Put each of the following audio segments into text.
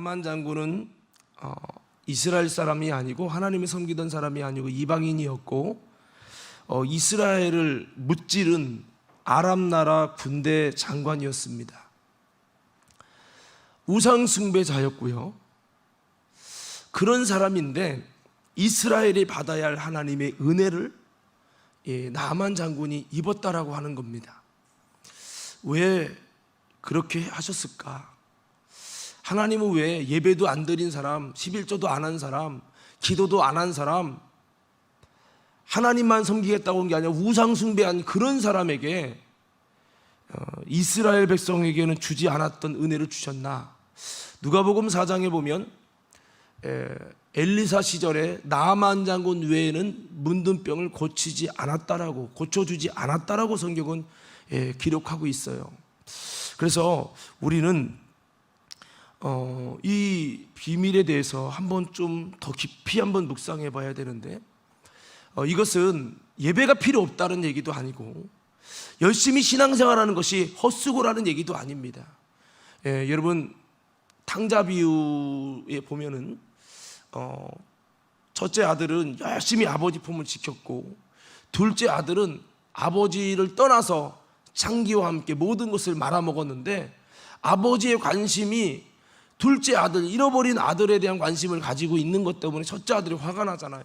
나만 장군은 이스라엘 사람이 아니고 하나님을 섬기던 사람이 아니고 이방인이었고 이스라엘을 무찌른 아람 나라 군대 장관이었습니다. 우상 숭배자였고요. 그런 사람인데 이스라엘이 받아야 할 하나님의 은혜를 나만 장군이 입었다라고 하는 겁니다. 왜 그렇게 하셨을까? 하나님은 왜 예배도 안 드린 사람, 11조도 안 한 사람, 기도도 안 한 사람, 하나님만 섬기겠다고 한 게 아니라 우상 숭배한 그런 사람에게 이스라엘 백성에게는 주지 않았던 은혜를 주셨나? 누가복음 4장에 보면 엘리사 시절에 나만 장군 외에는 문둥병을 고쳐주지 않았다라고 성경은 기록하고 있어요. 그래서 우리는 이 비밀에 대해서 한번 좀 더 깊이 한번 묵상해 봐야 되는데, 이것은 예배가 필요 없다는 얘기도 아니고 열심히 신앙생활하는 것이 헛수고라는 얘기도 아닙니다. 여러분 탕자 비유에 보면은 첫째 아들은 열심히 아버지 품을 지켰고, 둘째 아들은 아버지를 떠나서 창기와 함께 모든 것을 말아먹었는데, 아버지의 관심이 둘째 아들, 잃어버린 아들에 대한 관심을 가지고 있는 것 때문에 첫째 아들이 화가 나잖아요.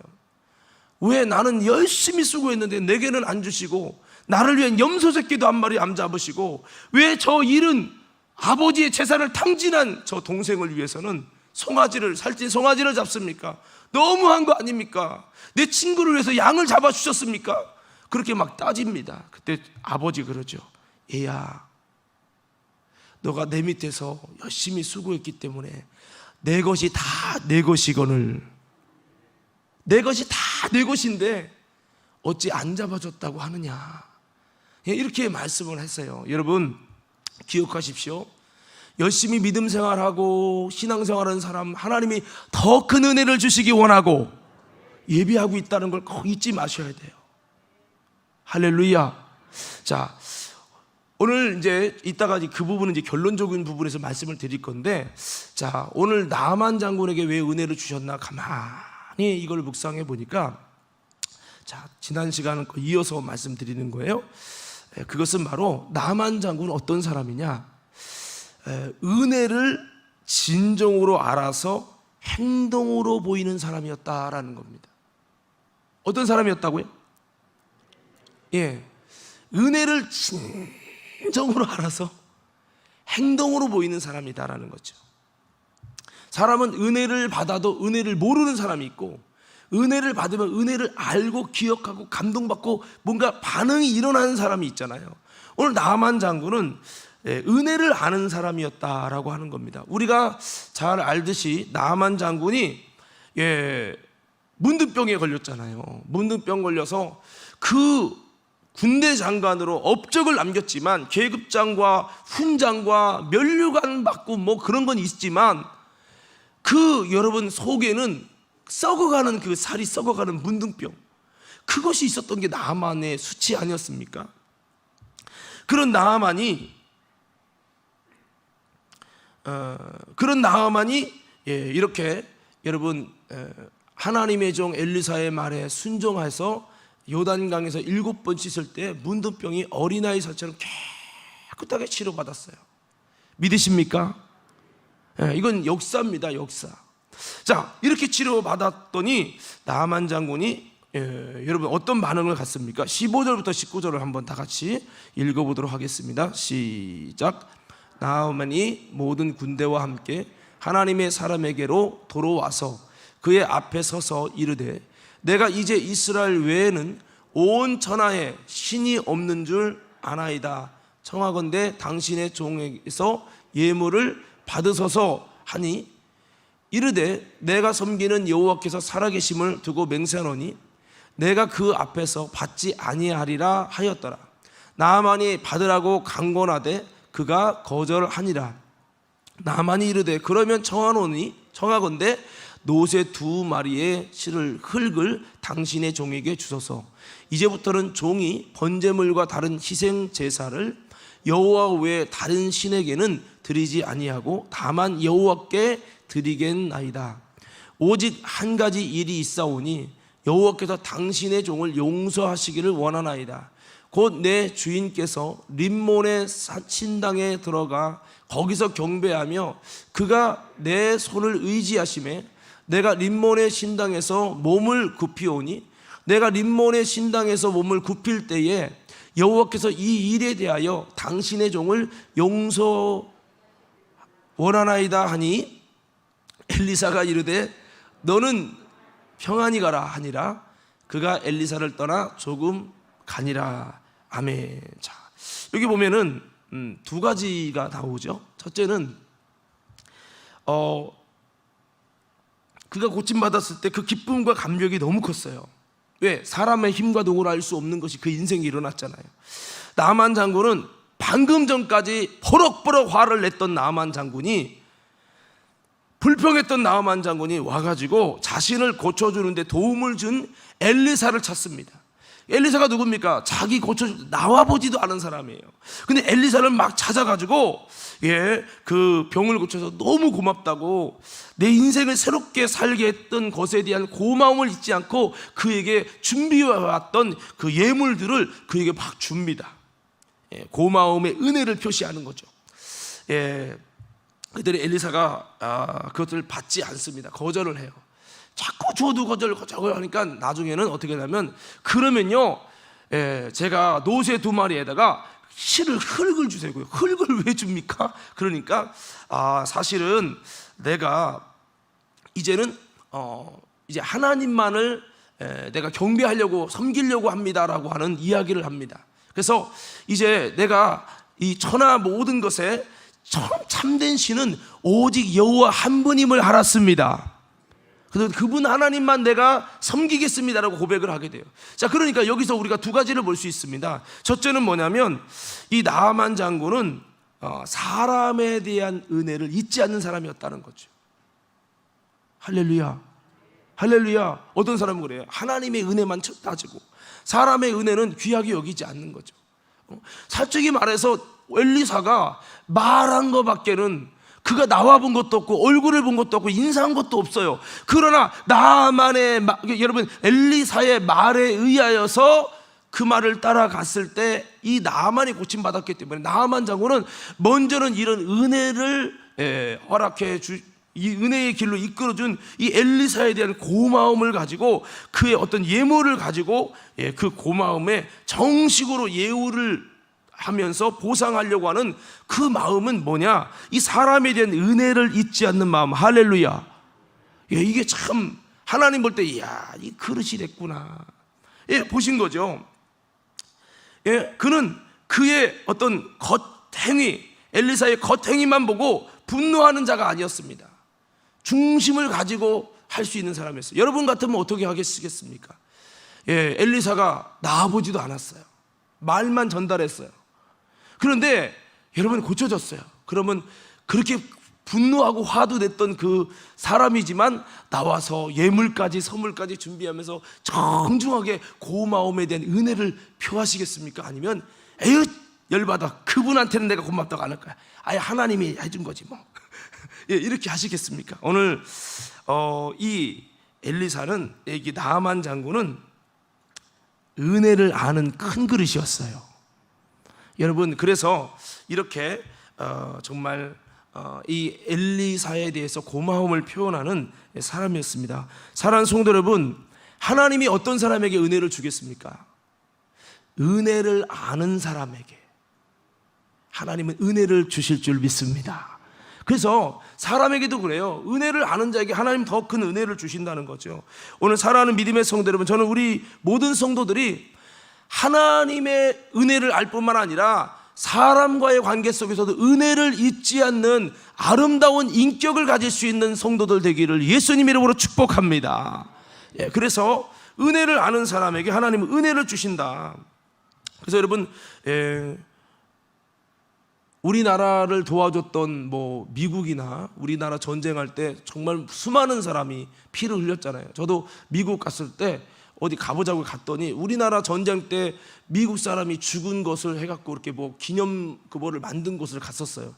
왜 나는 열심히 수고했는데 내게는 안 주시고, 나를 위한 염소 새끼도 한 마리 안 잡으시고, 왜 저 잃은 아버지의 재산을 탕진한 저 동생을 위해서는 살찐 송아지를 잡습니까? 너무한 거 아닙니까? 내 친구를 위해서 양을 잡아주셨습니까? 그렇게 막 따집니다. 그때 아버지 그러죠. 얘야, 너가 내 밑에서 열심히 수고했기 때문에 내 것이 다 내 것이거늘, 내 것이 다 내 것인데 어찌 안 잡아줬다고 하느냐, 이렇게 말씀을 했어요. 여러분 기억하십시오. 열심히 믿음 생활하고 신앙생활하는 사람, 하나님이 더 큰 은혜를 주시기 원하고 예비하고 있다는 걸 꼭 잊지 마셔야 돼요. 할렐루야. 자, 오늘 이제 이따가 그 부분은 이제 결론적인 부분에서 말씀을 드릴 건데, 자, 오늘 나만 장군에게 왜 은혜를 주셨나 가만히 이걸 묵상해 보니까, 자, 지난 시간은 이어서 말씀드리는 거예요. 그것은 바로 나만 장군은 어떤 사람이냐? 은혜를 진정으로 알아서 행동으로 보이는 사람이었다라는 겁니다. 어떤 사람이었다고요? 은혜를 진정으로 알아서 행동으로 보이는 사람이다라는 거죠. 사람은 은혜를 받아도 은혜를 모르는 사람이 있고, 은혜를 받으면 은혜를 알고 기억하고 감동받고 뭔가 반응이 일어나는 사람이 있잖아요. 오늘 나만 장군은 은혜를 아는 사람이었다라고 하는 겁니다. 우리가 잘 알듯이 나만 장군이 문둥병에 걸렸잖아요. 문둥병 걸려서 그 군대 장관으로 업적을 남겼지만, 계급장과 훈장과 면류관 받고 뭐 그런 건 있지만, 여러분 속에는 썩어가는, 살이 썩어가는 문둥병, 그것이 있었던 게 나만의 수치 아니었습니까? 그런 나만이 이렇게 여러분 하나님의 종 엘리사의 말에 순종해서 요단강에서 7번 씻을 때 문둥병이 어린아이 살처럼 깨끗하게 치료받았어요. 믿으십니까? 이건 역사입니다, 역사. 자, 이렇게 치료받았더니 나만 장군이 여러분 어떤 반응을 갖습니까? 15절부터 19절을 한번 다 같이 읽어보도록 하겠습니다. 시작. 나만이 모든 군대와 함께 하나님의 사람에게로 돌아와서 그의 앞에 서서 이르되, 내가 이제 이스라엘 외에는 온 천하에 신이 없는 줄 아나이다. 청하건대 당신의 종에게서 예물을 받으소서 하니, 이르되 내가 섬기는 여호와께서 살아계심을 두고 맹세하노니 내가 그 앞에서 받지 아니하리라 하였더라. 나만이 받으라고 강권하되 그가 거절하니라. 나만이 이르되 그러면 청하건대 노새 2마리의 흙을 당신의 종에게 주소서. 이제부터는 종이 번제물과 다른 희생 제사를 여호와 외에 다른 신에게는 드리지 아니하고 다만 여호와께 드리겠나이다. 오직 한 가지 일이 있사오니 여호와께서 당신의 종을 용서하시기를 원하나이다. 곧 내 주인께서 림몬의 신당에 들어가 거기서 경배하며 그가 내 손을 의지하심에 내가 림몬의 신당에서 몸을 굽히오니 내가 림몬의 신당에서 몸을 굽힐 때에 여호와께서 이 일에 대하여 당신의 종을 용서 원하나이다 하니 엘리사가 이르되 너는 평안히 가라 하니라. 그가 엘리사를 떠나 조금 가니라. 아멘. 자, 여기 보면은 두 가지가 나오죠. 첫째는 그가 고침받았을 때 그 기쁨과 감격이 너무 컸어요. 왜? 사람의 힘과 도구를 알 수 없는 것이 그 인생에 일어났잖아요. 나만 장군은 방금 전까지 버럭버럭 화를 냈던 나만 장군이, 불평했던 나만 장군이 와가지고 자신을 고쳐주는데 도움을 준 엘리사를 찾습니다. 엘리사가 누굽니까? 자기 나와보지도 않은 사람이에요. 근데 엘리사를 막 찾아가지고 그 병을 고쳐서 너무 고맙다고, 내 인생을 새롭게 살게 했던 것에 대한 고마움을 잊지 않고 그에게 준비해왔던 그 예물들을 그에게 막 줍니다. 고마움의 은혜를 표시하는 거죠. 그들이 엘리사가 그것을 받지 않습니다. 거절을 해요. 자꾸 줘도 거절하니까 나중에는 어떻게 하냐면, 그러면요 제가 노새 2마리에다가 실을 흙을 주세요. 흙을 왜 줍니까? 그러니까 사실은 내가 이제는 이제 하나님만을 내가 경배하려고 섬기려고 합니다라고 하는 이야기를 합니다. 그래서 이제 내가 이 천하 모든 것에 참된 신은 오직 여호와 한 분임을 알았습니다. 그래서 그분 하나님만 내가 섬기겠습니다라고 고백을 하게 돼요. 자, 그러니까 여기서 우리가 두 가지를 볼 수 있습니다. 첫째는 뭐냐면, 이 나아만 장군은 사람에 대한 은혜를 잊지 않는 사람이었다는 거죠. 할렐루야, 할렐루야. 어떤 사람은 그래요. 하나님의 은혜만 따지고 사람의 은혜는 귀하게 여기지 않는 거죠. 솔직히 말해서 엘리사가 말한 것밖에는, 그가 나와본 것도 없고 얼굴을 본 것도 없고 인사한 것도 없어요. 그러나 여러분, 엘리사의 말에 의하여서 그 말을 따라갔을 때 이 나아만이 고침받았기 때문에 나아만 장군은 먼저는 이런 은혜를 허락해 이 은혜의 길로 이끌어준 이 엘리사에 대한 고마움을 가지고, 그의 어떤 예물을 가지고 그 고마움에 정식으로 예우를 하면서 보상하려고 하는 그 마음은 뭐냐? 이 사람에 대한 은혜를 잊지 않는 마음. 할렐루야. 이게 참 하나님 볼 때 이야, 이 그릇이 됐구나. 보신 거죠. 그는 그의 어떤 겉행위, 엘리사의 겉행위만 보고 분노하는 자가 아니었습니다. 중심을 가지고 할 수 있는 사람이었어요. 여러분 같으면 어떻게 하겠습니까? 엘리사가 나와보지도 않았어요. 말만 전달했어요. 그런데 여러분 고쳐졌어요. 그러면 그렇게 분노하고 화도 냈던 그 사람이지만 나와서 예물까지 선물까지 준비하면서 정중하게 고마움에 대한 은혜를 표하시겠습니까? 아니면 에휴 열받아, 그분한테는 내가 고맙다고 안 할 거야, 아예 하나님이 해준 거지 뭐 이렇게 하시겠습니까? 오늘 이 엘리사는, 이 나아만 장군은 은혜를 아는 큰 그릇이었어요. 여러분, 그래서 이렇게 정말 이 엘리사에 대해서 고마움을 표현하는 사람이었습니다. 사랑하는 성도 여러분, 하나님이 어떤 사람에게 은혜를 주겠습니까? 은혜를 아는 사람에게 하나님은 은혜를 주실 줄 믿습니다. 그래서 사람에게도 그래요. 은혜를 아는 자에게 하나님 더 큰 은혜를 주신다는 거죠. 오늘 사랑하는 믿음의 성도 여러분, 저는 우리 모든 성도들이 하나님의 은혜를 알 뿐만 아니라 사람과의 관계 속에서도 은혜를 잊지 않는 아름다운 인격을 가질 수 있는 성도들 되기를 예수님 이름으로 축복합니다. 그래서 은혜를 아는 사람에게 하나님은 은혜를 주신다. 그래서 여러분, 우리나라를 도와줬던 미국이나 우리나라 전쟁할 때 정말 수많은 사람이 피를 흘렸잖아요. 저도 미국 갔을 때 어디 가보자고 갔더니 우리나라 전쟁 때 미국 사람이 죽은 것을 해갖고 이렇게 기념 그거를 만든 곳을 갔었어요.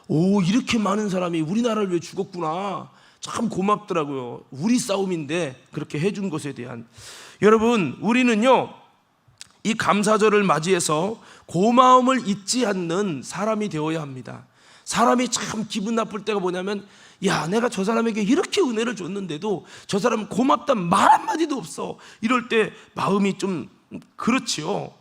오, 이렇게 많은 사람이 우리나라를 위해 죽었구나. 참 고맙더라고요. 우리 싸움인데 그렇게 해준 것에 대한. 여러분, 우리는요 이 감사절을 맞이해서 고마움을 잊지 않는 사람이 되어야 합니다. 사람이 참 기분 나쁠 때가 뭐냐면, 야, 내가 저 사람에게 이렇게 은혜를 줬는데도 저 사람은 고맙단 말 한마디도 없어. 이럴 때 마음이 좀 그렇지요.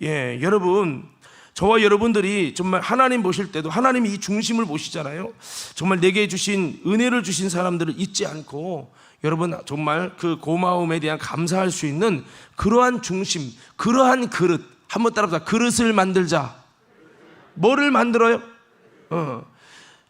예, 여러분, 저와 여러분들이 정말 하나님 보실 때도 하나님이 이 중심을 보시잖아요. 정말 내게 주신 은혜를 주신 사람들을 잊지 않고 여러분 정말 그 고마움에 대한 감사할 수 있는 그러한 중심, 그러한 그릇, 한번 따라합시다. 그릇을 만들자. 뭐를 만들어요?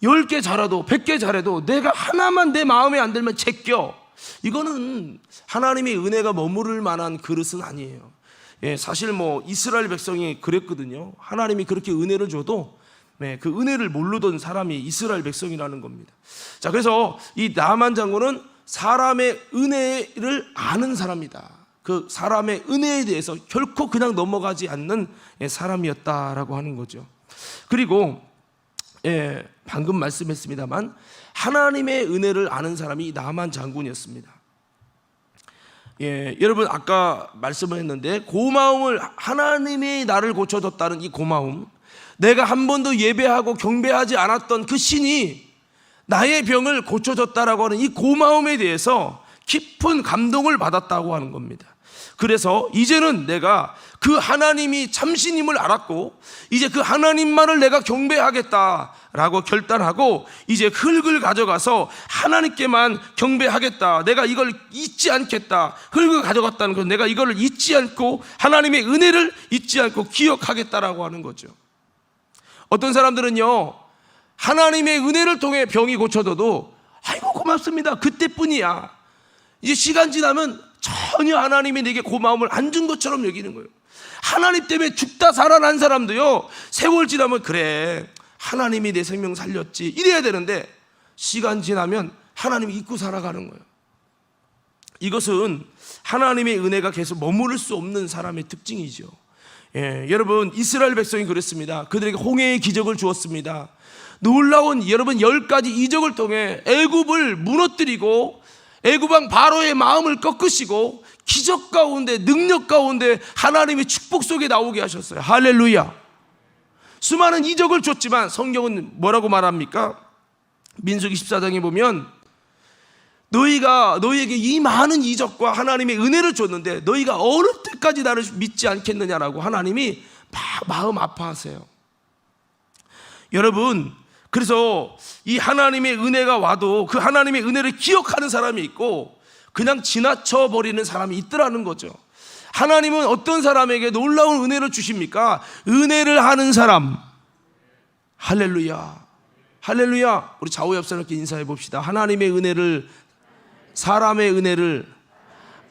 10개 잘해도 100개 잘해도 내가 하나만 내 마음에 안 들면 제껴. 이거는 하나님의 은혜가 머무를 만한 그릇은 아니에요. 예, 사실 뭐 이스라엘 백성이 그랬거든요. 하나님이 그렇게 은혜를 줘도 그 은혜를 모르던 사람이 이스라엘 백성이라는 겁니다. 자, 그래서 이 나만 장군은 사람의 은혜를 아는 사람이다. 그 사람의 은혜에 대해서 결코 그냥 넘어가지 않는 사람이었다라고 하는 거죠. 그리고 방금 말씀했습니다만 하나님의 은혜를 아는 사람이 나만 장군이었습니다. 여러분 아까 말씀을 했는데 고마움을, 하나님이 나를 고쳐줬다는 이 고마움, 내가 한 번도 예배하고 경배하지 않았던 그 신이 나의 병을 고쳐줬다라고 하는 이 고마움에 대해서 깊은 감동을 받았다고 하는 겁니다. 그래서 이제는 내가 그 하나님이 참신임을 알았고 이제 그 하나님만을 내가 경배하겠다라고 결단하고 이제 흙을 가져가서 하나님께만 경배하겠다. 내가 이걸 잊지 않겠다. 흙을 가져갔다는 건 내가 이걸 잊지 않고 하나님의 은혜를 잊지 않고 기억하겠다라고 하는 거죠. 어떤 사람들은요 하나님의 은혜를 통해 병이 고쳐져도 아이고 고맙습니다 그때뿐이야. 이제 시간 지나면 전혀 하나님이 내게 고마움을 안 준 것처럼 여기는 거예요. 하나님 때문에 죽다 살아난 사람도요 세월 지나면 그래 하나님이 내 생명 살렸지 이래야 되는데 시간 지나면 하나님이 잊고 살아가는 거예요. 이것은 하나님의 은혜가 계속 머무를 수 없는 사람의 특징이죠. 여러분 이스라엘 백성이 그랬습니다. 그들에게 홍해의 기적을 주었습니다. 놀라운 여러분 10가지 이적을 통해 애굽을 무너뜨리고 애굽왕 바로의 마음을 꺾으시고 기적 가운데 능력 가운데 하나님의 축복 속에 나오게 하셨어요. 할렐루야. 수많은 이적을 줬지만 성경은 뭐라고 말합니까? 민수기 14장에 보면 너희에게 이 많은 이적과 하나님의 은혜를 줬는데 너희가 어느 때까지 나를 믿지 않겠느냐라고 하나님이 마음 아파하세요. 여러분 그래서 이 하나님의 은혜가 와도 그 하나님의 은혜를 기억하는 사람이 있고 그냥 지나쳐 버리는 사람이 있더라는 거죠. 하나님은 어떤 사람에게 놀라운 은혜를 주십니까? 은혜를 하는 사람. 할렐루야. 할렐루야. 우리 좌우 옆 사람께 인사해 봅시다. 하나님의 은혜를, 사람의 은혜를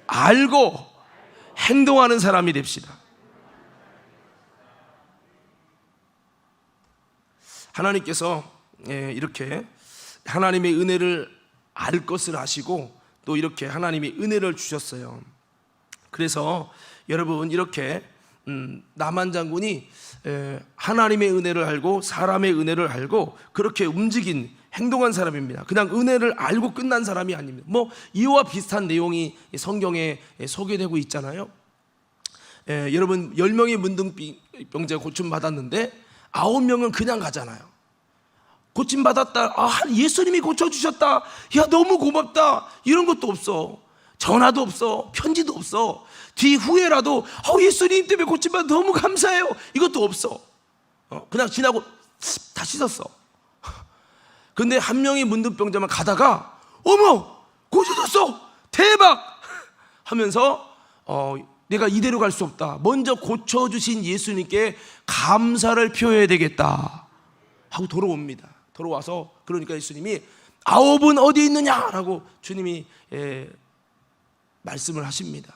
알고 행동하는 사람이 됩시다. 하나님께서 이렇게 하나님의 은혜를 알 것을 아시고 또 이렇게 하나님이 은혜를 주셨어요. 그래서 여러분 이렇게 나만 장군이 하나님의 은혜를 알고 사람의 은혜를 알고 그렇게 움직인 행동한 사람입니다. 그냥 은혜를 알고 끝난 사람이 아닙니다. 뭐 이와 비슷한 내용이 성경에 소개되고 있잖아요. 여러분 10명의 문둥병자가 고침받았는데 9명은 그냥 가잖아요. 고침받았다. 예수님이 고쳐주셨다. 야 너무 고맙다. 이런 것도 없어. 전화도 없어. 편지도 없어. 뒤후에라도 예수님 때문에 고침받아 너무 감사해요. 이것도 없어. 그냥 지나고 다 씻었어. 근데 한 명의 문둥병자만 가다가 어머 고쳐졌어 대박 하면서 내가 이대로 갈 수 없다. 먼저 고쳐주신 예수님께 감사를 표해야 되겠다 하고 돌아옵니다. 돌아와서 그러니까 예수님이 9은 어디 있느냐라고 주님이 말씀을 하십니다.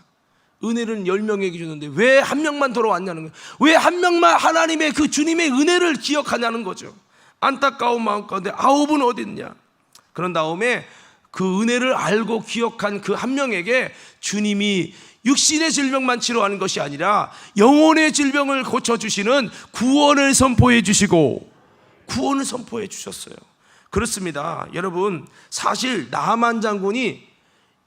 은혜는 10명에게 주는데 왜 한 명만 돌아왔냐는 거예요. 왜 한 명만 하나님의 그 주님의 은혜를 기억하냐는 거죠. 안타까운 마음 가운데 9은 어디 있냐. 그런 다음에 그 은혜를 알고 기억한 그 한 명에게 주님이 육신의 질병만 치료하는 것이 아니라 영혼의 질병을 고쳐주시는 구원을 선포해 주시고 구원을 선포해 주셨어요. 그렇습니다. 여러분, 사실 나하만 장군이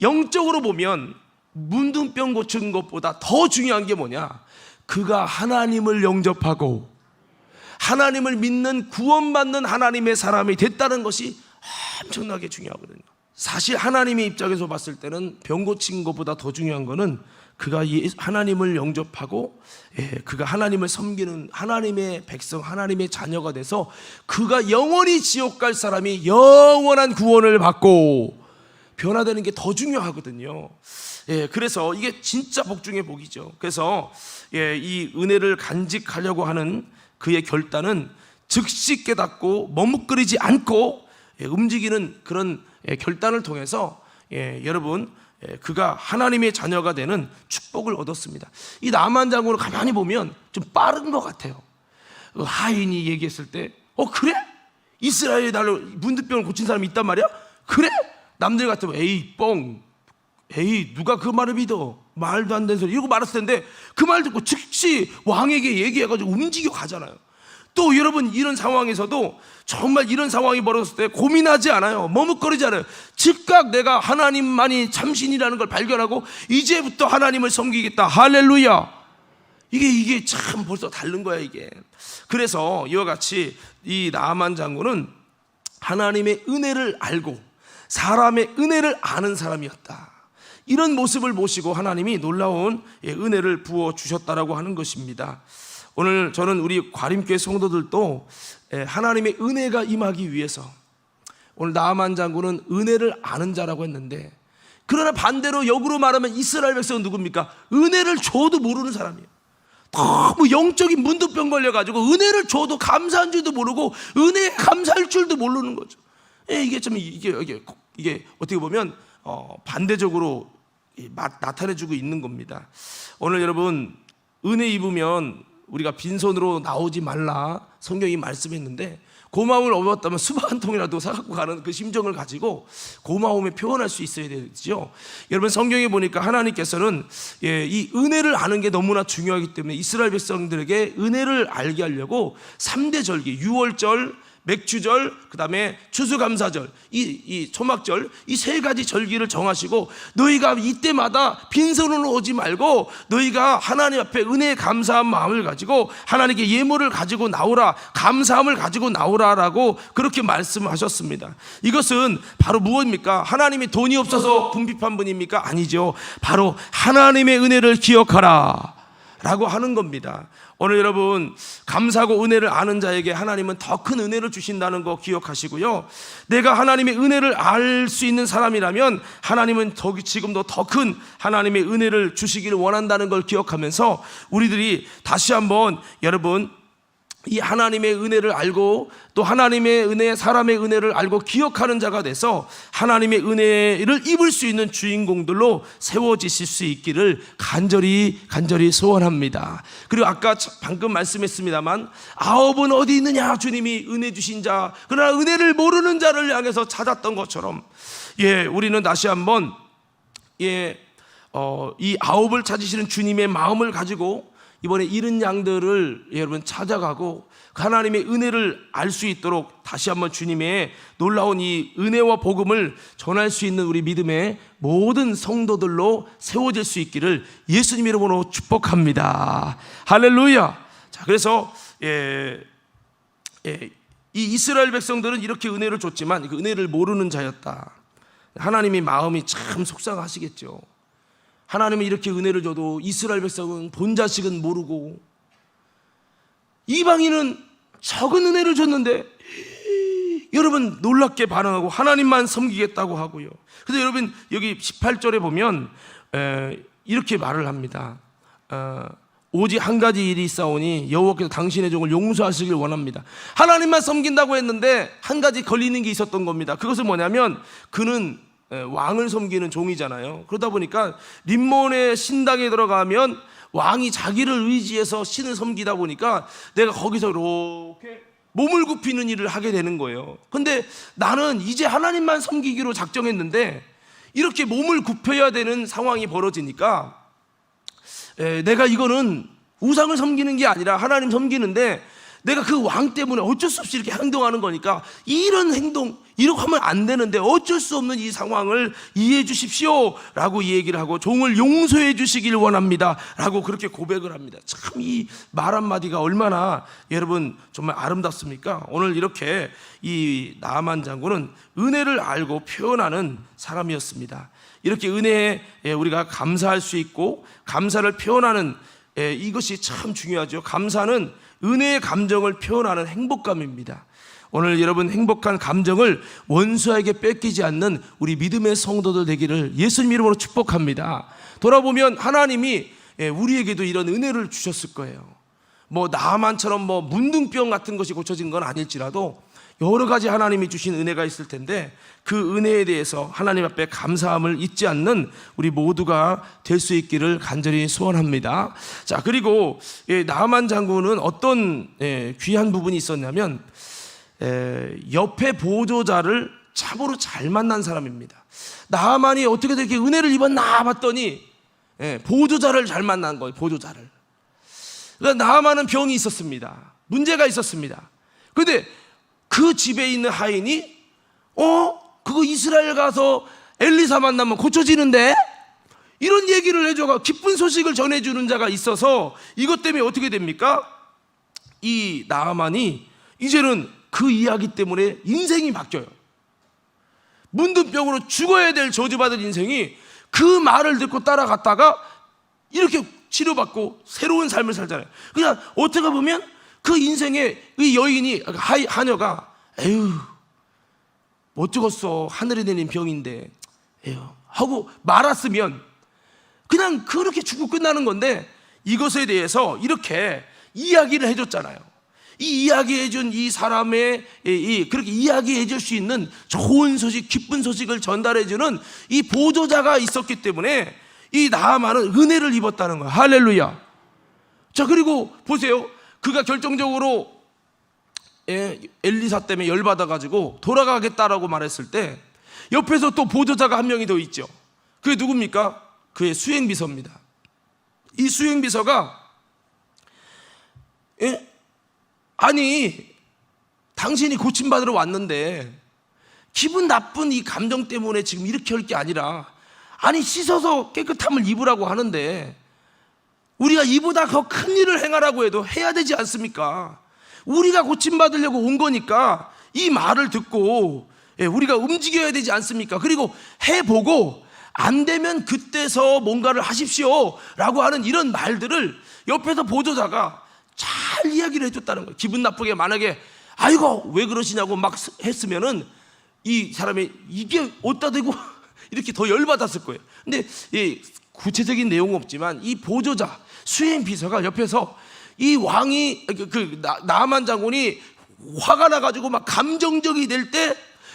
영적으로 보면 문둥병 고친 것보다 더 중요한 게 뭐냐? 그가 하나님을 영접하고 하나님을 믿는 구원받는 하나님의 사람이 됐다는 것이 엄청나게 중요하거든요. 사실 하나님의 입장에서 봤을 때는 병 고친 것보다 더 중요한 것은 그가 하나님을 영접하고 그가 하나님을 섬기는 하나님의 백성, 하나님의 자녀가 돼서 그가 영원히 지옥 갈 사람이 영원한 구원을 받고 변화되는 게 더 중요하거든요. 그래서 이게 진짜 복중의 복이죠. 그래서 이 은혜를 간직하려고 하는 그의 결단은 즉시 깨닫고 머뭇거리지 않고 움직이는 그런 결단을 통해서 여러분, 그가 하나님의 자녀가 되는 축복을 얻었습니다. 이 나만 장군을 가만히 보면 좀 빠른 것 같아요. 하인이 얘기했을 때 그래? 이스라엘에 나를 문둥병을 고친 사람이 있단 말이야? 그래? 남들 같으면 에이 누가 그 말을 믿어? 말도 안 되는 소리 이러고 말았을 텐데 그 말 듣고 즉시 왕에게 얘기해가지고 움직여 가잖아요. 또 여러분, 이런 상황에서도 정말 이런 상황이 벌어졌을 때 고민하지 않아요. 머뭇거리지 않아요. 즉각 내가 하나님만이 참신이라는 걸 발견하고 이제부터 하나님을 섬기겠다. 할렐루야. 이게 참 벌써 다른 거야 이게. 그래서 이와 같이 이 나하만 장군은 하나님의 은혜를 알고 사람의 은혜를 아는 사람이었다. 이런 모습을 보시고 하나님이 놀라운 은혜를 부어주셨다라고 하는 것입니다. 오늘 저는 우리 과림교회 성도들도 하나님의 은혜가 임하기 위해서, 오늘 나하만 장군은 은혜를 아는 자라고 했는데, 그러나 반대로 역으로 말하면 이스라엘 백성은 누굽니까? 은혜를 줘도 모르는 사람이에요. 너무 영적인 문둥병 걸려가지고 은혜를 줘도 감사한 줄도 모르고 은혜에 감사할 줄도 모르는 거죠. 이게 좀 이게 어떻게 보면 반대적으로 나타내주고 있는 겁니다. 오늘 여러분, 은혜 입으면 우리가 빈손으로 나오지 말라 성경이 말씀했는데, 고마움을 얻었다면 수박 한 통이라도 사갖고 가는 그 심정을 가지고 고마움을 표현할 수 있어야 되죠. 여러분, 성경에 보니까 하나님께서는 이 은혜를 아는 게 너무나 중요하기 때문에 이스라엘 백성들에게 은혜를 알게 하려고 3대 절기, 유월절, 맥주절, 그 다음에 추수감사절, 이 초막절, 이 세 가지 절기를 정하시고, 너희가 이때마다 빈손으로 오지 말고 너희가 하나님 앞에 은혜에 감사한 마음을 가지고 하나님께 예물을 가지고 나오라, 감사함을 가지고 나오라라고 그렇게 말씀하셨습니다. 이것은 바로 무엇입니까? 하나님이 돈이 없어서 궁핍한 분입니까? 아니죠. 바로 하나님의 은혜를 기억하라 라고 하는 겁니다. 오늘 여러분, 감사하고 은혜를 아는 자에게 하나님은 더 큰 은혜를 주신다는 거 기억하시고요. 내가 하나님의 은혜를 알 수 있는 사람이라면 하나님은 지금도 더 큰 하나님의 은혜를 주시기를 원한다는 걸 기억하면서 우리들이 다시 한번 여러분, 이 하나님의 은혜를 알고 또 하나님의 은혜, 사람의 은혜를 알고 기억하는 자가 돼서 하나님의 은혜를 입을 수 있는 주인공들로 세워지실 수 있기를 간절히 소원합니다. 그리고 아까 방금 말씀했습니다만, 아홉은 어디 있느냐? 주님이 은혜 주신 자, 그러나 은혜를 모르는 자를 향해서 찾았던 것처럼, 우리는 다시 한번 이 아홉을 찾으시는 주님의 마음을 가지고 이번에 잃은 양들을 여러분 찾아가고 하나님의 은혜를 알 수 있도록 다시 한번 주님의 놀라운 이 은혜와 복음을 전할 수 있는 우리 믿음의 모든 성도들로 세워질 수 있기를 예수님 이름으로 축복합니다. 할렐루야. 자, 그래서 이 이스라엘 백성들은 이렇게 은혜를 줬지만 그 은혜를 모르는 자였다. 하나님의 마음이 참 속상하시겠죠. 하나님은 이렇게 은혜를 줘도 이스라엘 백성은 본 자식은 모르고, 이방인은 적은 은혜를 줬는데 여러분 놀랍게 반응하고 하나님만 섬기겠다고 하고요. 그래서 여러분 여기 18절에 보면 이렇게 말을 합니다. 오직 한 가지 일이 있사오니 여호와께서 당신의 종을 용서하시길 원합니다. 하나님만 섬긴다고 했는데 한 가지 걸리는 게 있었던 겁니다. 그것은 뭐냐면, 그는 왕을 섬기는 종이잖아요. 그러다 보니까 림몬의 신당에 들어가면 왕이 자기를 의지해서 신을 섬기다 보니까 내가 거기서 이렇게 몸을 굽히는 일을 하게 되는 거예요. 근데 나는 이제 하나님만 섬기기로 작정했는데 이렇게 몸을 굽혀야 되는 상황이 벌어지니까 내가 이거는 우상을 섬기는 게 아니라 하나님 섬기는데 내가 그 왕 때문에 어쩔 수 없이 이렇게 행동하는 거니까 이런 행동, 이렇게 하면 안 되는데 어쩔 수 없는 이 상황을 이해해 주십시오 라고 얘기를 하고 종을 용서해 주시길 원합니다 라고 그렇게 고백을 합니다. 참 이 말 한마디가 얼마나 여러분 정말 아름답습니까? 오늘 이렇게 이 나아만 장군은 은혜를 알고 표현하는 사람이었습니다. 이렇게 은혜에 우리가 감사할 수 있고 감사를 표현하는 이것이 참 중요하죠. 감사는 은혜의 감정을 표현하는 행복감입니다. 오늘 여러분 행복한 감정을 원수에게 뺏기지 않는 우리 믿음의 성도들 되기를 예수님 이름으로 축복합니다. 돌아보면 하나님이 우리에게도 이런 은혜를 주셨을 거예요. 뭐 나만처럼 뭐 문둥병 같은 것이 고쳐진 건 아닐지라도 여러 가지 하나님이 주신 은혜가 있을 텐데 그 은혜에 대해서 하나님 앞에 감사함을 잊지 않는 우리 모두가 될 수 있기를 간절히 소원합니다. 자, 그리고 나아만 장군은 어떤 귀한 부분이 있었냐면 옆에 보조자를 참으로 잘 만난 사람입니다. 나아만이 어떻게 이렇게 은혜를 입었나 봤더니 보조자를 잘 만난 거예요. 보조자를. 그러니까 나아만은 병이 있었습니다. 문제가 있었습니다. 그런데 그 집에 있는 하인이 그거 이스라엘 가서 엘리사 만나면 고쳐지는데? 이런 얘기를 해줘가 기쁜 소식을 전해주는 자가 있어서 이것 때문에 어떻게 됩니까? 이 나아만이 이제는 그 이야기 때문에 인생이 바뀌어요. 문둥병으로 죽어야 될 저주받은 인생이 그 말을 듣고 따라갔다가 이렇게 치료받고 새로운 삶을 살잖아요. 그냥 어떻게 보면 그 인생에 이 여인이 하녀가 에휴 못 죽었어, 하늘에 내린 병인데 에휴 하고 말았으면 그냥 그렇게 죽고 끝나는 건데 이것에 대해서 이렇게 이야기를 해줬잖아요. 이 이야기해준 이 사람의 그렇게 이야기해줄 수 있는 좋은 소식, 기쁜 소식을 전달해주는 이 보조자가 있었기 때문에 이 나아만은 은혜를 입었다는 거예요. 할렐루야. 자, 그리고 보세요. 그가 결정적으로 엘리사 때문에 열받아가지고 돌아가겠다라고 말했을 때 옆에서 또 보조자가 한 명이 더 있죠. 그게 누굽니까? 그의 수행비서입니다. 이 수행비서가 아니 당신이 고침받으러 왔는데 기분 나쁜 이 감정 때문에 지금 이렇게 할 게 아니라 아니 씻어서 깨끗함을 입으라고 하는데 우리가 이보다 더 큰 일을 행하라고 해도 해야 되지 않습니까? 우리가 고침받으려고 온 거니까 이 말을 듣고 우리가 움직여야 되지 않습니까? 그리고 해보고 안 되면 그때서 뭔가를 하십시오 라고 하는 이런 말들을 옆에서 보조자가 잘 이야기를 해줬다는 거예요. 기분 나쁘게 만약에 아이고 왜 그러시냐고 막 했으면은 이 사람이 이게 어디다 대고 이렇게 더 열받았을 거예요. 근데 구체적인 내용은 없지만 이 보조자 수행비서가 옆에서 이 왕이 나아만 장군이 화가 나가지고 막 감정적이 될 때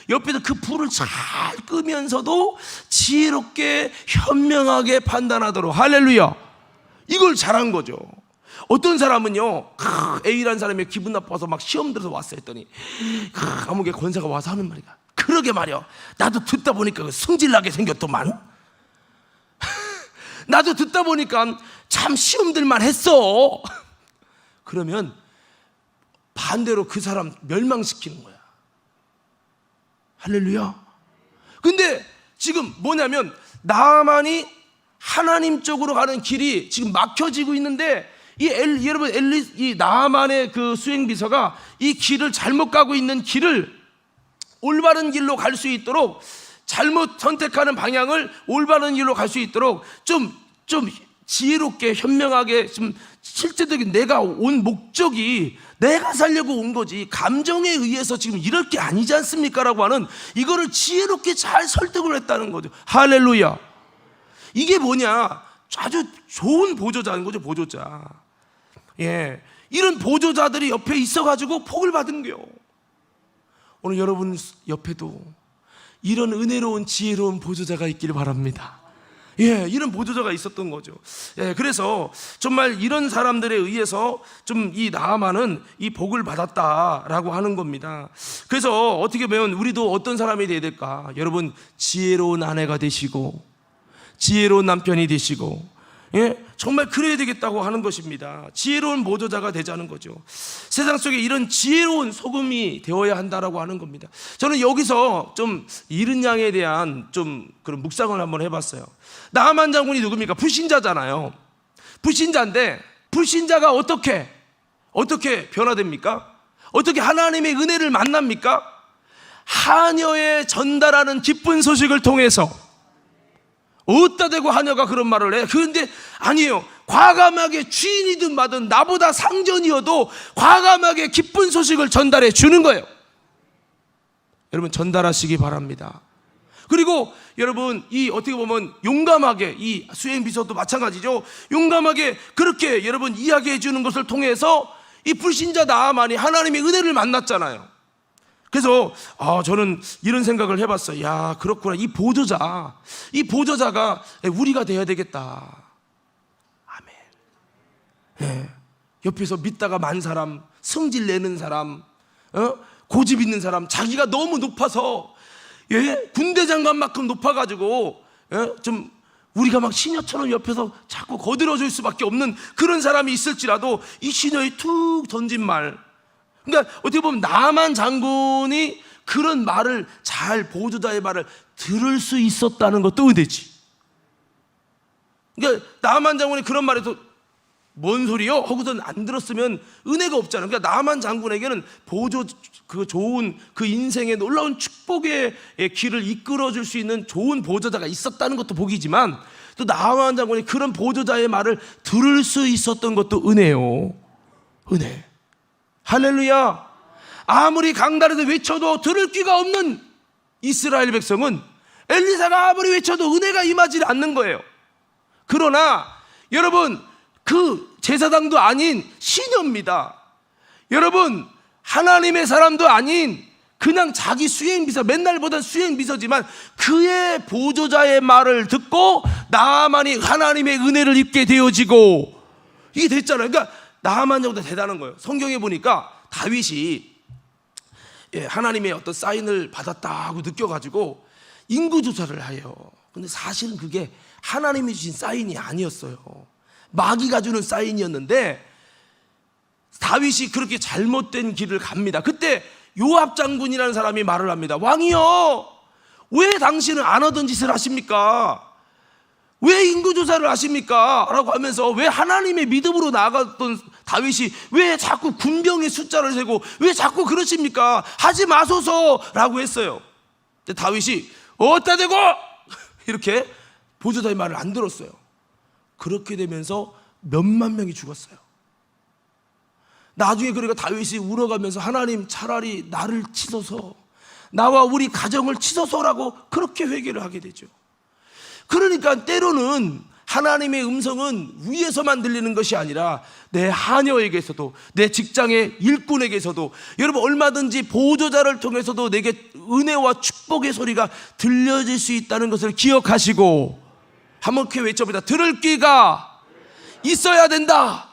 옆에서 그 불을 잘 끄면서도 지혜롭게 현명하게 판단하도록 할렐루야. 이걸 잘한 거죠. 어떤 사람은요 A라는 사람이 기분 나빠서 막 시험 들어서 왔어 했더니 감옥에 권사가 와서 하는 말이야. 그러게 말이야. 나도 듣다 보니까 승질나게 생겼더만. 나도 듣다 보니까 참 시험들만 했어. 그러면 반대로 그 사람 멸망시키는 거야. 할렐루야. 근데 지금 뭐냐면 나아만이 하나님 쪽으로 가는 길이 지금 막혀지고 있는데 여러분 이 나아만의 그 수행비서가 이 길을 잘못 가고 있는 길을 올바른 길로 갈 수 있도록 잘못 선택하는 방향을 올바른 길로 갈 수 있도록 좀 지혜롭게 현명하게 좀 실제적인 내가 온 목적이 내가 살려고 온 거지 감정에 의해서 지금 이럴 게 아니지 않습니까? 라고 하는 이거를 지혜롭게 잘 설득을 했다는 거죠. 할렐루야. 이게 뭐냐? 아주 좋은 보조자인 거죠. 보조자. 이런 보조자들이 옆에 있어가지고 복을 받은 거요. 오늘 여러분 옆에도 이런 은혜로운 지혜로운 보조자가 있기를 바랍니다. 이런 보조자가 있었던 거죠. 그래서 정말 이런 사람들에 의해서 좀 이 나아만은 이 복을 받았다라고 하는 겁니다. 그래서 어떻게 보면 우리도 어떤 사람이 되어야 될까? 여러분 지혜로운 아내가 되시고 지혜로운 남편이 되시고 정말 그래야 되겠다고 하는 것입니다. 지혜로운 보조자가 되자는 거죠. 세상 속에 이런 지혜로운 소금이 되어야 한다라고 하는 겁니다. 저는 여기서 좀 이른 양에 대한 좀 그런 묵상을 한번 해봤어요. 나하만 장군이 누굽니까? 불신자잖아요. 불신자인데 불신자가 어떻게 변화됩니까? 어떻게 하나님의 은혜를 만납니까? 하녀에 전달하는 기쁜 소식을 통해서. 어디다 대고 하녀가 그런 말을 해? 그런데 아니에요. 과감하게 주인이든 마든 나보다 상전이어도 과감하게 기쁜 소식을 전달해 주는 거예요. 여러분 전달하시기 바랍니다. 그리고 여러분 이 어떻게 보면 용감하게, 이 수행 비서도 마찬가지죠. 용감하게 그렇게 여러분 이야기해 주는 것을 통해서 이 불신자 나하만이 하나님의 은혜를 만났잖아요. 그래서 저는 이런 생각을 해봤어요. 야, 그렇구나. 이 보조자가 우리가 돼야 되겠다. 아멘. 네. 옆에서 믿다가 만 사람, 성질 내는 사람, 고집 있는 사람, 자기가 너무 높아서 군대 장관만큼 높아가지고 좀 우리가 막 시녀처럼 옆에서 자꾸 거들어줄 수밖에 없는 그런 사람이 있을지라도 이 시녀의 툭 던진 말, 그러니까 어떻게 보면 나만 장군이 그런 말을 잘, 보조자의 말을 들을 수 있었다는 것도 은혜지. 그러니까 나만 장군이 그런 말에서 뭔 소리요? 하고선 안 들었으면 은혜가 없잖아요. 그러니까 나만 장군에게는 그 좋은 그 인생의 놀라운 축복의 길을 이끌어줄 수 있는 좋은 보조자가 있었다는 것도 복이지만, 또 나만 장군이 그런 보조자의 말을 들을 수 있었던 것도 은혜요. 은혜. 할렐루야. 아무리 강단에서 외쳐도 들을 귀가 없는 이스라엘 백성은 엘리사가 아무리 외쳐도 은혜가 임하지 않는 거예요. 그러나 여러분, 그 제사장도 아닌 시녀입니다. 여러분, 하나님의 사람도 아닌 그냥 자기 수행비서, 맨날 보던 수행비서지만 그의 보조자의 말을 듣고 나하만이 하나님의 은혜를 입게 되어지고, 이게 됐잖아요. 그러니까 나하만 정도 대단한 거예요. 성경에 보니까 다윗이 하나님의 어떤 사인을 받았다고 느껴가지고 인구조사를 해요. 근데 사실은 그게 하나님이 주신 사인이 아니었어요. 마귀가 주는 사인이었는데 다윗이 그렇게 잘못된 길을 갑니다. 그때 요압 장군이라는 사람이 말을 합니다. 왕이여, 왜 당신은 안 하던 짓을 하십니까? 왜 인구조사를 하십니까? 라고 하면서 왜 하나님의 믿음으로 나아갔던 다윗이 왜 자꾸 군병의 숫자를 세고 왜 자꾸 그러십니까? 하지 마소서 라고 했어요. 근데 다윗이 어디다 대고 이렇게 보조자의 말을 안 들었어요. 그렇게 되면서 몇만 명이 죽었어요. 나중에 그러니까 다윗이 울어가면서 하나님, 차라리 나를 치소서, 나와 우리 가정을 치소서라고 그렇게 회개를 하게 되죠. 그러니까 때로는 하나님의 음성은 위에서만 들리는 것이 아니라 내 하녀에게서도, 내 직장의 일꾼에게서도, 여러분 얼마든지 보조자를 통해서도 내게 은혜와 축복의 소리가 들려질 수 있다는 것을 기억하시고 한번 그렇게 외쳐봅니다. 들을 귀가 있어야 된다.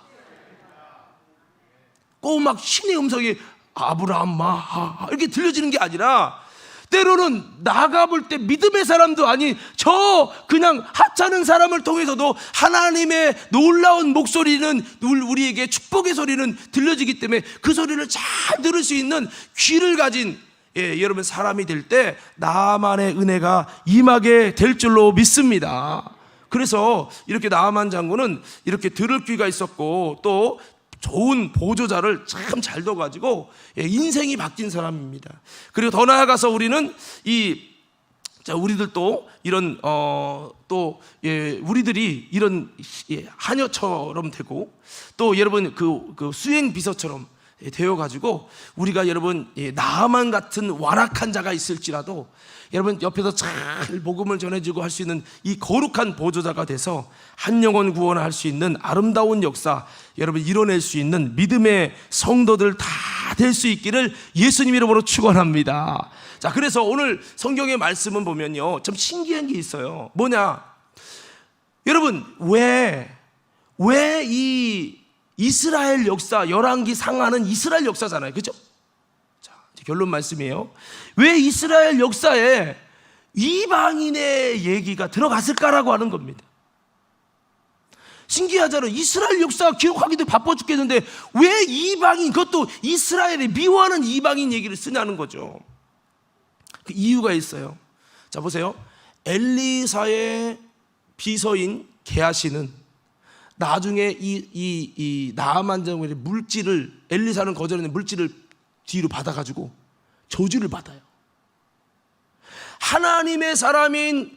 꼭 막 신의 음성이 아브라함마 이렇게 들려지는 게 아니라, 때로는 나가볼 때 믿음의 사람도 아닌 저 그냥 하찮은 사람을 통해서도 하나님의 놀라운 목소리는, 우리에게 축복의 소리는 들려지기 때문에 그 소리를 잘 들을 수 있는 귀를 가진 여러분 사람이 될 때 나만의 은혜가 임하게 될 줄로 믿습니다. 그래서 이렇게 나하만 장군은 이렇게 들을 귀가 있었고 또 좋은 보조자를 참 잘 둬가지고 인생이 바뀐 사람입니다. 그리고 더 나아가서 우리는 우리들도 이런 우리들이 이런 하녀처럼 되고 또 여러분 그 수행 비서처럼 되어가지고 우리가 여러분 나하만 같은 완악한 자가 있을지라도 여러분 옆에서 잘 복음을 전해주고 할 수 있는 이 거룩한 보조자가 돼서 한 영혼 구원할 수 있는 아름다운 역사 여러분 이뤄낼 수 있는 믿음의 성도들 다 될 수 있기를 예수님 이름으로 축원합니다. 자, 그래서 오늘 성경의 말씀은 보면요 좀 신기한 게 있어요. 뭐냐, 여러분 왜 이 이스라엘 역사, 열왕기 상하는 이스라엘 역사잖아요, 그죠? 자, 결론 말씀이에요. 왜 이스라엘 역사에 이방인의 얘기가 들어갔을까라고 하는 겁니다. 신기하잖아요. 이스라엘 역사가 기록하기도 바빠 죽겠는데 왜 이방인, 그것도 이스라엘에 미워하는 이방인 얘기를 쓰냐는 거죠. 그 이유가 있어요. 자, 보세요. 엘리사의 비서인 게하시는 나중에 이 나아만 장군의 물질을, 엘리사는 거절했는데 물질을 뒤로 받아가지고 저주를 받아요. 하나님의 사람인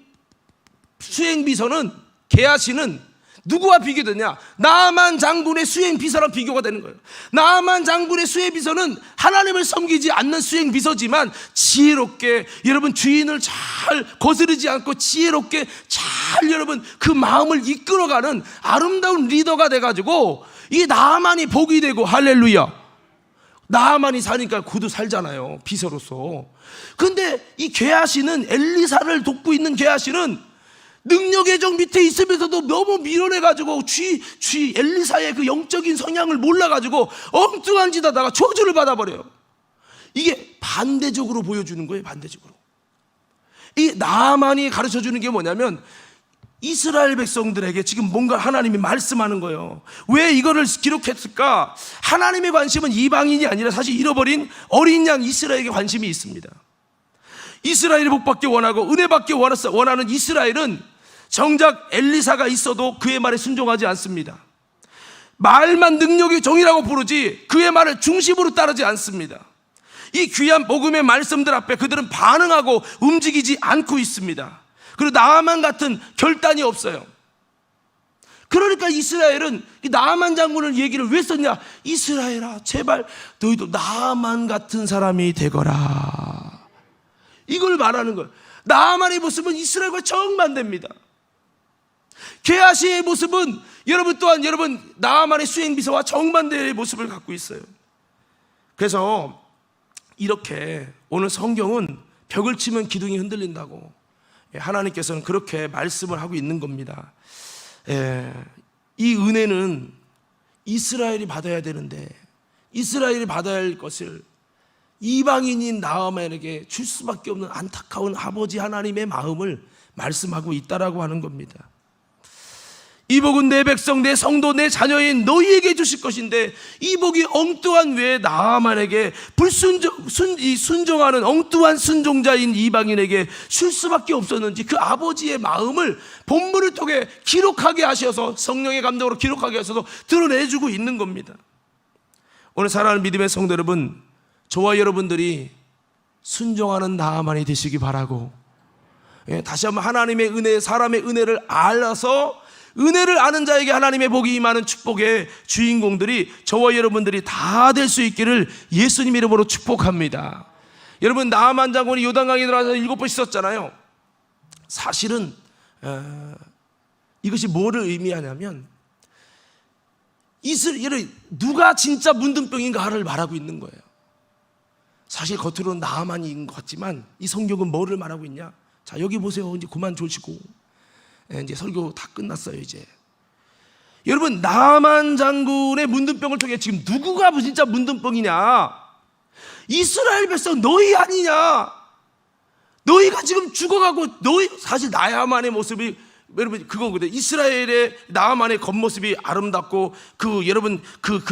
수행비서는, 게하시는 누구와 비교되냐? 나아만 장군의 수행비서랑 비교가 되는 거예요. 나아만 장군의 수행비서는 하나님을 섬기지 않는 수행비서지만 지혜롭게, 여러분 주인을 잘 거스르지 않고 지혜롭게 잘 여러분 그 마음을 이끌어가는 아름다운 리더가 돼가지고 이 나아만이 복이 되고, 할렐루야, 나아만이 사니까 그도 살잖아요, 비서로서. 근데 이 게하시는, 엘리사를 돕고 있는 게하시는 능력의 종 밑에 있으면서도 너무 밀어내가지고 엘리사의 그 영적인 성향을 몰라가지고 엉뚱한 짓 하다가 저주를 받아버려요. 이게 반대적으로 보여주는 거예요. 반대적으로. 이 나아만이 가르쳐주는 게 뭐냐면 이스라엘 백성들에게 지금 뭔가 하나님이 말씀하는 거예요. 왜 이거를 기록했을까? 하나님의 관심은 이방인이 아니라 사실 잃어버린 어린 양 이스라엘에게 관심이 있습니다. 이스라엘이 복받기 원하고 은혜받기 원하는 이스라엘은 정작 엘리사가 있어도 그의 말에 순종하지 않습니다. 말만 능력의 종이라고 부르지 그의 말을 중심으로 따르지 않습니다. 이 귀한 복음의 말씀들 앞에 그들은 반응하고 움직이지 않고 있습니다. 그리고 나아만 같은 결단이 없어요. 그러니까 이스라엘은 이 나아만 장군을 얘기를 왜 썼냐? 이스라엘아, 제발 너희도 나아만 같은 사람이 되거라, 이걸 말하는 거예요. 나아만의 모습은 이스라엘과 정반대입니다. 게하시의 모습은 여러분 또한 나아만의 수행비서와 정반대의 모습을 갖고 있어요. 그래서 이렇게 오늘 성경은 벽을 치면 기둥이 흔들린다고 하나님께서는 그렇게 말씀을 하고 있는 겁니다. 이 은혜는 이스라엘이 받아야 되는데 이스라엘이 받아야 할 것을 이방인인 나아만에게 줄 수밖에 없는 안타까운 아버지 하나님의 마음을 말씀하고 있다라고 하는 겁니다. 이 복은 내 백성, 내 성도, 내 자녀인 너희에게 주실 것인데 이 복이 엉뚱한 왜 나아만에게 순종하는 엉뚱한 순종자인 이방인에게 줄 수밖에 없었는지 그 아버지의 마음을 본문을 통해 기록하게 하셔서, 성령의 감동으로 기록하게 하셔서 드러내주고 있는 겁니다. 오늘 사랑하는 믿음의 성도 여러분, 저와 여러분들이 순종하는 나아만이 되시기 바라고, 다시 한번 하나님의 은혜, 사람의 은혜를 알아서 은혜를 아는 자에게 하나님의 복이 임하는 축복의 주인공들이 저와 여러분들이 다 될 수 있기를 예수님 이름으로 축복합니다. 여러분, 나아만 장군이 요단강에 들어가서 7번 씻었잖아요. 사실은 이것이 뭐를 의미하냐면 누가 진짜 문둥병인가를 말하고 있는 거예요. 사실 겉으로는 나아만인 것 같지만 이 성경은 뭐를 말하고 있냐? 자, 여기 보세요. 이제 그만 조시고 이제 설교 다 끝났어요. 이제 여러분, 나아만 장군의 문둥병을 통해 지금 누구가 진짜 문둥병이냐? 이스라엘 백성 너희 아니냐? 너희가 지금 죽어가고, 사실 나아만의 모습이 여러분 그거거든요. 이스라엘의 나아만의 겉모습이 아름답고 여러분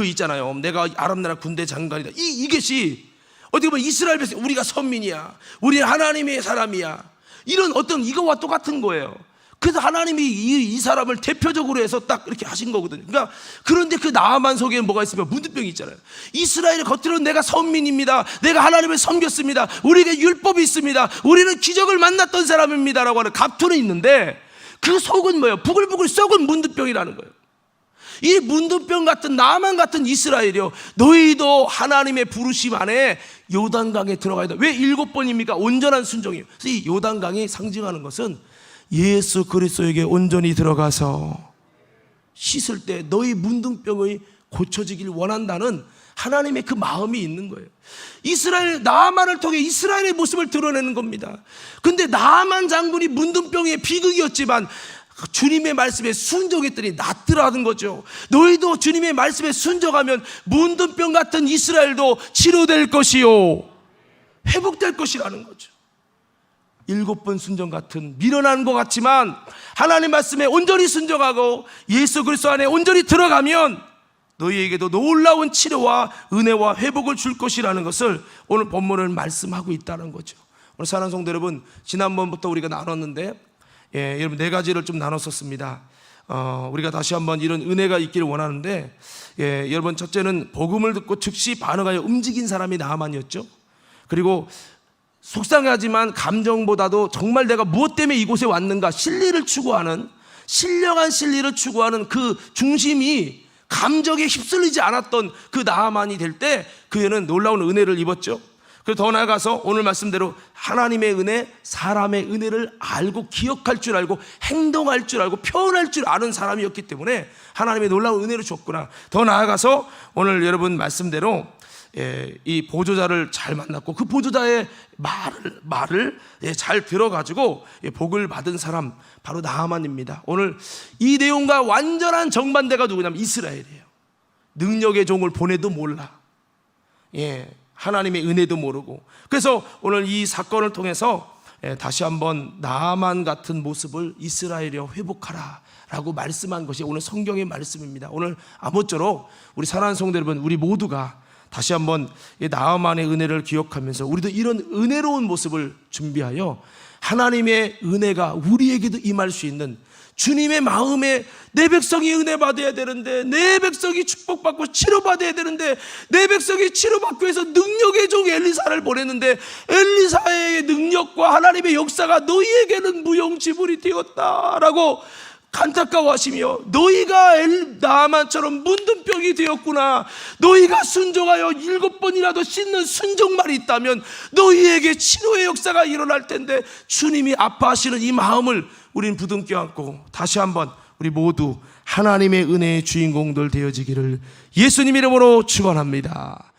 있잖아요. 내가 아람 나라 군대 장관이다. 이것이 어떻게 보면 이스라엘 백성, 우리가 선민이야, 우리는 하나님의 사람이야, 이런 어떤 이거와 똑같은 거예요. 그래서 하나님이 이 사람을 대표적으로 해서 딱 이렇게 하신 거거든요. 그러니까 그런데 그 나아만 속에는 뭐가 있으면 문둥병이 있잖아요. 이스라엘의 겉으로는 내가 선민입니다, 내가 하나님을 섬겼습니다, 우리에게 율법이 있습니다, 우리는 기적을 만났던 사람입니다라고 하는 갑투는 있는데 그 속은 뭐예요? 부글부글 썩은 문둥병이라는 거예요. 이 문둥병 같은 나아만 같은 이스라엘이요, 너희도 하나님의 부르심 안에 요단강에 들어가야 돼. 왜 7번입니까? 온전한 순종이에요. 그래서 이 요단강이 상징하는 것은 예수 그리스도에게 온전히 들어가서 씻을 때 너희 문둥병이 고쳐지길 원한다는 하나님의 그 마음이 있는 거예요. 이스라엘, 나아만을 통해 이스라엘의 모습을 드러내는 겁니다. 근데 나아만 장군이 문둥병의 비극이었지만 주님의 말씀에 순종했더니 낫더라는 거죠. 너희도 주님의 말씀에 순종하면 문둥병 같은 이스라엘도 치료될 것이요, 회복될 것이라는 거죠. 7번 순종 같은 미련한 것 같지만 하나님 말씀에 온전히 순종하고 예수 그리스도 안에 온전히 들어가면 너희에게도 놀라운 치료와 은혜와 회복을 줄 것이라는 것을 오늘 본문을 말씀하고 있다는 거죠. 오늘 사랑하는 성도 여러분, 지난번부터 우리가 나눴는데 여러분 4가지를 좀 나눴었습니다. 우리가 다시 한번 이런 은혜가 있기를 원하는데 여러분, 첫째는 복음을 듣고 즉시 반응하여 움직인 사람이 나아만이었죠. 그리고 속상하지만 감정보다도 정말 내가 무엇 때문에 이곳에 왔는가, 신리를 추구하는, 신령한 신리를 추구하는 그 중심이 감정에 휩쓸리지 않았던 그 나아만이 될 때 그에는 놀라운 은혜를 입었죠. 그리고 더 나아가서 오늘 말씀대로 하나님의 은혜, 사람의 은혜를 알고 기억할 줄 알고 행동할 줄 알고 표현할 줄 아는 사람이었기 때문에 하나님의 놀라운 은혜를 줬구나. 더 나아가서 오늘 여러분 말씀대로 이 보조자를 잘 만났고 그 보조자의 말을 잘 들어가지고 복을 받은 사람, 바로 나아만입니다. 오늘 이 내용과 완전한 정반대가 누구냐면 이스라엘이에요. 능력의 종을 보내도 몰라, 하나님의 은혜도 모르고. 그래서 오늘 이 사건을 통해서 다시 한번 나아만 같은 모습을 이스라엘이여 회복하라 라고 말씀한 것이 오늘 성경의 말씀입니다. 오늘 아무쪼록 우리 사랑하는 성도 여러분, 우리 모두가 다시 한번 나아만의 은혜를 기억하면서 우리도 이런 은혜로운 모습을 준비하여 하나님의 은혜가 우리에게도 임할 수 있는, 주님의 마음에 내 백성이 은혜 받아야 되는데, 내 백성이 축복받고 치료받아야 되는데, 내 백성이 치료받고 해서 능력의 종 엘리사를 보냈는데 엘리사의 능력과 하나님의 역사가 너희에게는 무용지물이 되었다라고 안타까워하시며, 너희가 나아만처럼 문둥병이 되었구나, 너희가 순종하여 7번이라도 씻는 순종만이 있다면 너희에게 치료의 역사가 일어날 텐데, 주님이 아파하시는 이 마음을 우린 부둥켜 안고 다시 한번 우리 모두 하나님의 은혜의 주인공들 되어지기를 예수님 이름으로 축원합니다.